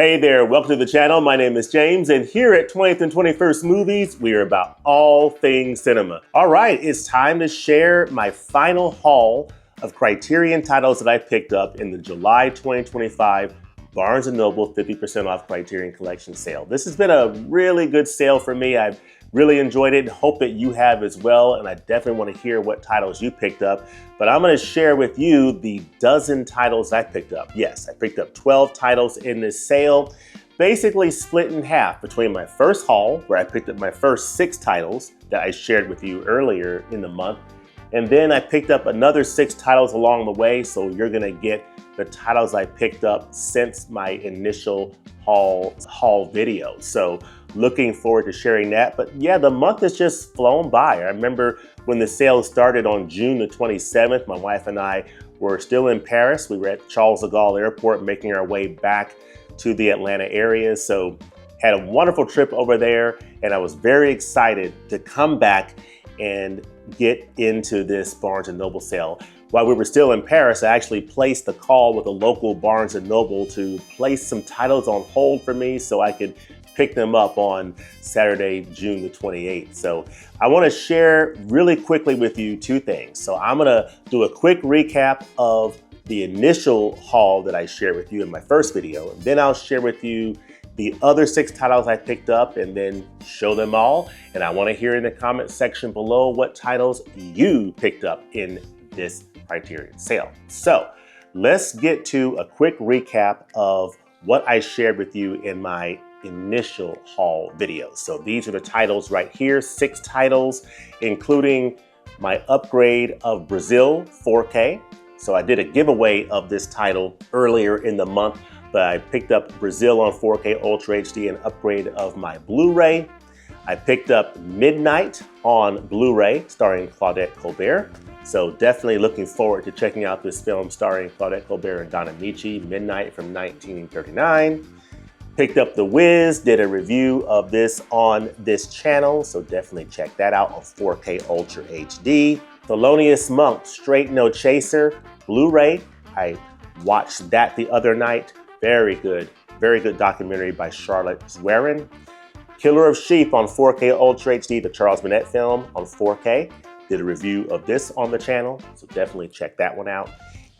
Hey there, welcome to the channel. My name is James, and here at 20th and 21st Movies, we are about all things cinema. All right, it's time to share my final haul of Criterion titles that I picked up in the July 2025 Barnes & Noble 50% off Criterion Collection sale. This has been a really good sale for me. I've really enjoyed it. Hope that you have as well, and I definitely want to hear what titles you picked up. But I'm going to share with you the dozen titles I picked up. Yes, I picked up 12 titles in this sale, basically split in half between my first haul, where I picked up my first 6 titles that I shared with you earlier in the month, and then I picked up another 6 titles along the way, so you're going to get the titles I picked up since my initial haul video. So looking forward to sharing that. But yeah, the month has just flown by. I remember when the sale started on June the 27th, my wife and I were still in Paris. We were at Charles de Gaulle Airport making our way back to the Atlanta area. So had a wonderful trip over there, and I was very excited to come back and get into this Barnes & Noble sale. While we were still in Paris, I actually placed a call with a local Barnes & Noble to place some titles on hold for me so I could pick them up on Saturday, June the 28th. So I want to share really quickly with you 2 things. So I'm going to do a quick recap of the initial haul that I shared with you in my first video, and then I'll share with you the other 6 titles I picked up and then show them all. And I want to hear in the comment section below what titles you picked up in this Criterion sale. So let's get to a quick recap of what I shared with you in my initial haul video. So these are the titles right here, 6 titles, including my upgrade of Brazil 4K. So I did a giveaway of this title earlier in the month, but I picked up Brazil on 4K Ultra HD, an upgrade of my Blu-ray. I picked up Midnight on Blu-ray starring Claudette Colbert. So definitely looking forward to checking out this film starring Claudette Colbert and Donna Michi, Midnight from 1939. Picked up The Wiz, did a review of this on this channel, so definitely check that out on 4K Ultra HD. Thelonious Monk, Straight No Chaser, Blu-ray. I watched that the other night. Very good documentary by Charlotte Zwerin. Killer of Sheep on 4K Ultra HD, the Charles Burnett film on 4K. Did a review of this on the channel, so definitely check that one out.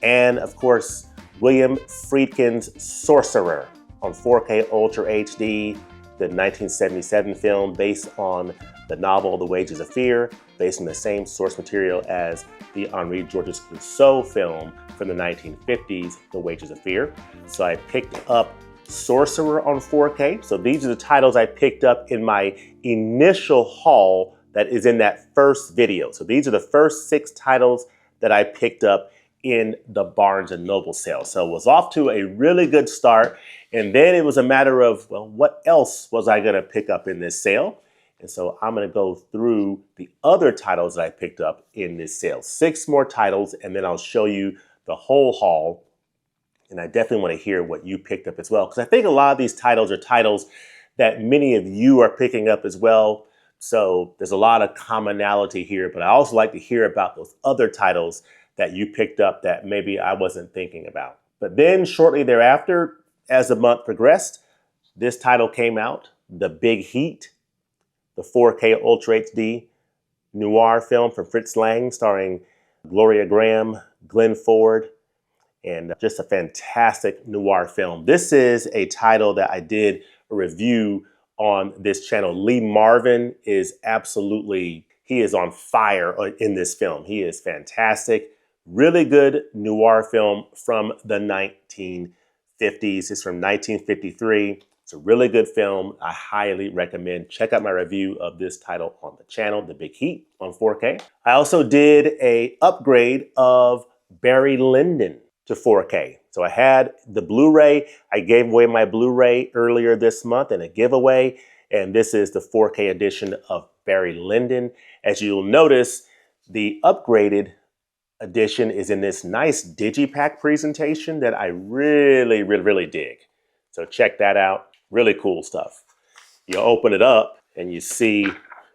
And of course, William Friedkin's Sorcerer on 4K Ultra HD, the 1977 film based on the novel The Wages of Fear, based on the same source material as the Henri Georges Clouseau film from the 1950s, The Wages of Fear. So I picked up Sorcerer on 4K. So these are the titles I picked up in my initial haul that is in that first video. So these are the first 6 titles that I picked up in the Barnes & Noble sale. So it was off to a really good start. And then it was a matter of, well, what else was I gonna pick up in this sale? And so I'm gonna go through the other titles that I picked up in this sale. 6 more titles, and then I'll show you the whole haul. And I definitely wanna hear what you picked up as well, because I think a lot of these titles are titles that many of you are picking up as well. So there's a lot of commonality here, but I also like to hear about those other titles that you picked up that maybe I wasn't thinking about. But then shortly thereafter, as the month progressed, this title came out, The Big Heat, the 4K Ultra HD noir film from Fritz Lang starring Gloria Graham, Glenn Ford, and just a fantastic noir film. This is a title that I did a review on this channel. Lee Marvin is he is on fire in this film. He is fantastic. Really good noir film from the 1950s. It's from 1953. It's a really good film. I highly recommend. Check out my review of this title on the channel, The Big Heat on 4K. I also did an upgrade of Barry Lyndon to 4K. So I had the Blu-ray. I gave away my Blu-ray earlier this month in a giveaway, and this is the 4K edition of Barry Lyndon. As you'll notice, the upgraded edition is in this nice digipack presentation that I really dig. So check that out. Really cool stuff. You open it up and you see,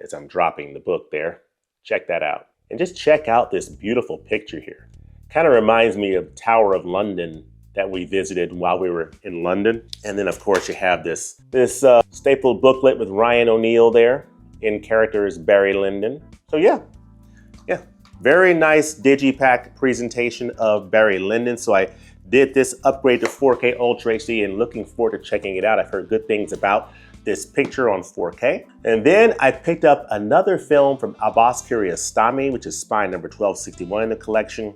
as I'm dropping the book there, check that out. And just check out this beautiful picture here. Kind of reminds me of Tower of London that we visited while we were in London. And then of course you have this stapled booklet with Ryan O'Neal there. In character is Barry Lyndon. So yeah, very nice digipack presentation of Barry Lyndon. So I did this upgrade to 4K Ultra HD and looking forward to checking it out. I've heard good things about this picture on 4K. And then I picked up another film from Abbas Kiarostami, which is spine number 1261 in the collection,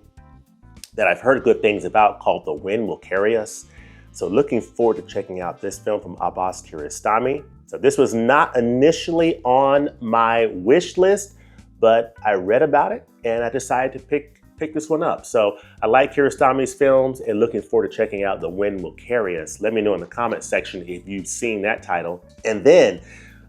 that I've heard good things about, called The Wind Will Carry Us. So looking forward to checking out this film from Abbas Kiarostami. So this was not initially on my wish list, but I read about it and I decided to pick this one up. So I like Kiarostami's films and looking forward to checking out The Wind Will Carry Us. Let me know in the comment section if you've seen that title. And then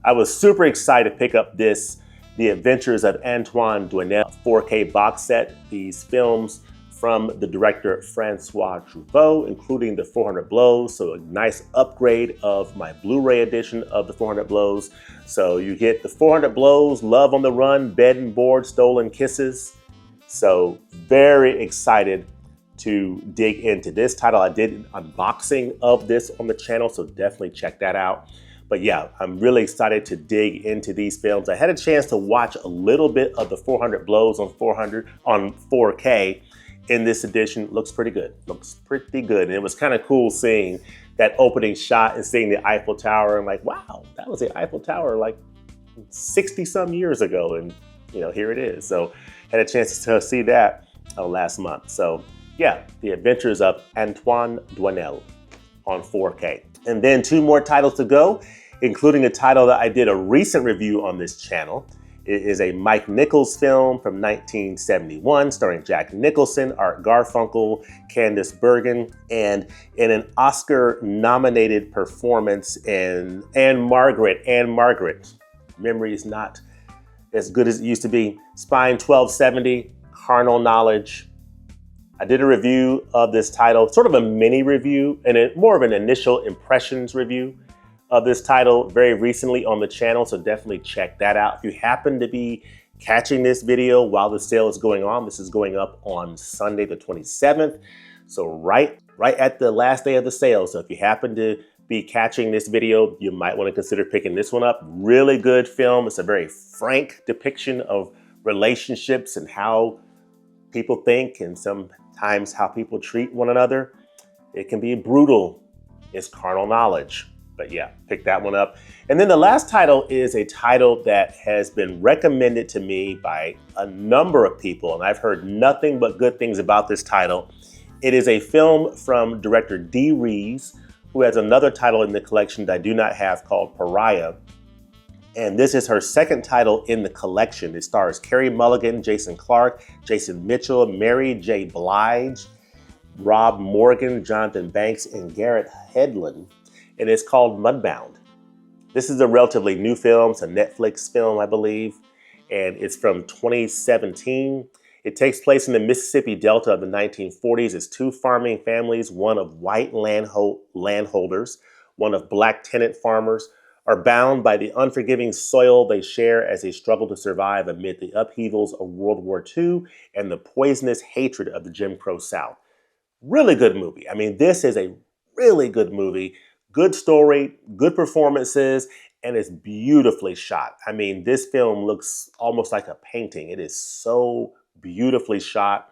I was super excited to pick up The Adventures of Antoine Doinel 4K box set. These films from the director Francois Truffaut, including the 400 Blows. So a nice upgrade of my Blu-ray edition of the 400 Blows. So you get the 400 Blows, Love on the Run, Bed and Board, Stolen Kisses. So very excited to dig into this title. I did an unboxing of this on the channel, so definitely check that out. But yeah, I'm really excited to dig into these films. I had a chance to watch a little bit of the 400 Blows on 4K. In this edition. Looks pretty good. And it was kind of cool seeing that opening shot and seeing the Eiffel Tower and like, wow, that was the Eiffel Tower like 60 some years ago. And here it is. So had a chance to see that last month. So yeah, The Adventures of Antoine Doinel on 4K. And then 2 more titles to go, including a title that I did a recent review on this channel. It is a Mike Nichols film from 1971, starring Jack Nicholson, Art Garfunkel, Candice Bergen, and in an Oscar-nominated performance in Anne Margaret. Memory is not as good as it used to be. Spine 1270, Carnal Knowledge. I did a review of this title, sort of a mini review, and more of an initial impressions review of this title very recently on the channel, so definitely check that out. If you happen to be catching this video while the sale is going on, this is going up on Sunday the 27th, so right at the last day of the sale. So if you happen to be catching this video, you might want to consider picking this one up. Really good film. It's a very frank depiction of relationships and how people think and sometimes how people treat one another. It can be brutal. It's Carnal Knowledge. But yeah, pick that one up. And then the last title is a title that has been recommended to me by a number of people, and I've heard nothing but good things about this title. It is a film from director Dee Rees, who has another title in the collection that I do not have called Pariah. And this is her second title in the collection. It stars Carey Mulligan, Jason Clarke, Jason Mitchell, Mary J. Blige, Rob Morgan, Jonathan Banks, and Garrett Hedlund. And it's called Mudbound. This is a relatively new film. It's a Netflix film, I believe, and it's from 2017. It takes place in the Mississippi Delta of the 1940s. It's 2 farming families, one of white landholders, one of black tenant farmers, are bound by the unforgiving soil they share as they struggle to survive amid the upheavals of World War II and the poisonous hatred of the Jim Crow South. Really good movie. I mean, this is a really good movie. Good story, good performances, and it's beautifully shot. I mean, this film looks almost like a painting. It is so beautifully shot,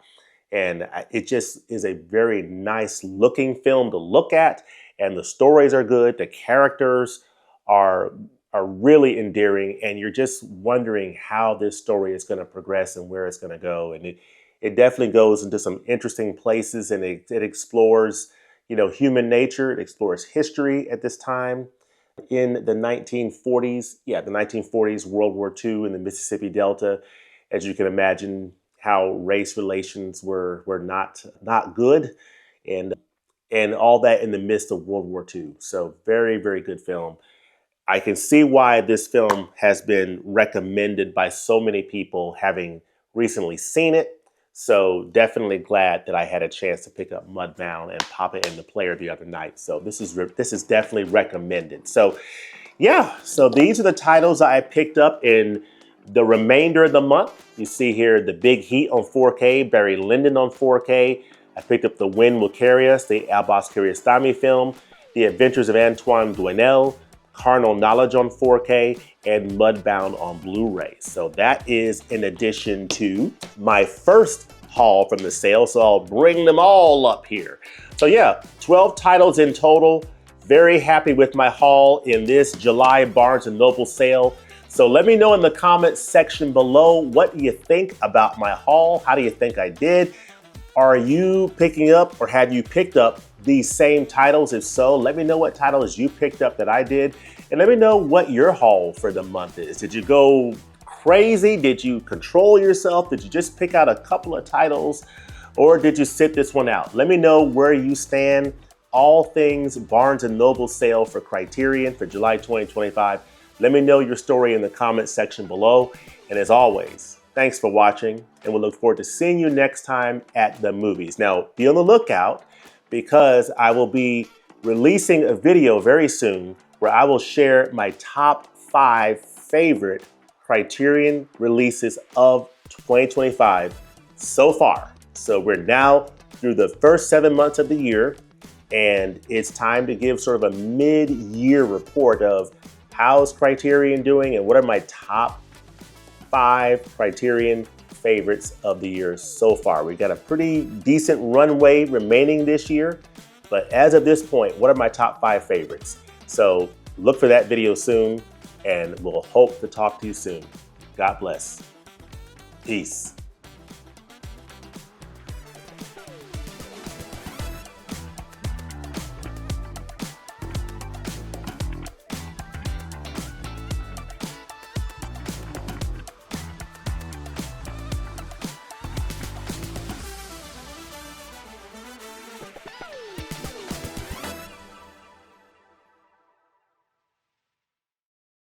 and it just is a very nice looking film to look at, and the stories are good. The characters are really endearing, and you're just wondering how this story is going to progress and where it's going to go. And it definitely goes into some interesting places, and it explores human nature. It explores history at this time in the 1940s. Yeah, the 1940s, World War II in the Mississippi Delta. As you can imagine, how race relations were not good, and all that in the midst of World War II. So very, very good film. I can see why this film has been recommended by so many people, having recently seen it. So definitely glad that I had a chance to pick up Mudbound and pop it in the player the other night. So this is definitely recommended. So yeah, so these are the titles I picked up in the remainder of the month. You see here The Big Heat on 4K, Barry Lyndon on 4K, I picked up The Wind Will Carry Us, the Abbas Kiarostami film, The Adventures of Antoine Doinel, Carnal Knowledge on 4K, and Mudbound on Blu-ray. So that is in addition to my first haul from the sale, so I'll bring them all up here. So yeah, 12 titles in total. Very happy with my haul in this July Barnes & Noble sale. So let me know in the comments section below, what do you think about my haul? How do you think I did? Are you picking up, or have you picked up these same titles? If so, let me know what titles you picked up that I did, and let me know what your haul for the month is. Did you go crazy? Did you control yourself? Did you just pick out a couple of titles, or did you sit this one out? Let me know where you stand. All things Barnes & Noble sale for Criterion for July 2025. Let me know your story in the comments section below. And as always, thanks for watching, and we'll look forward to seeing you next time at the movies. Now, be on the lookout, because I will be releasing a video very soon where I will share my top 5 favorite Criterion releases of 2025 so far. So we're now through the first 7 months of the year, and it's time to give sort of a mid-year report of how's Criterion doing and what are my top 5 Criterion favorites of the year so far. We've got a pretty decent runway remaining this year, but as of this point, what are my top 5 favorites? So look for that video soon, and we'll hope to talk to you soon. God bless. Peace.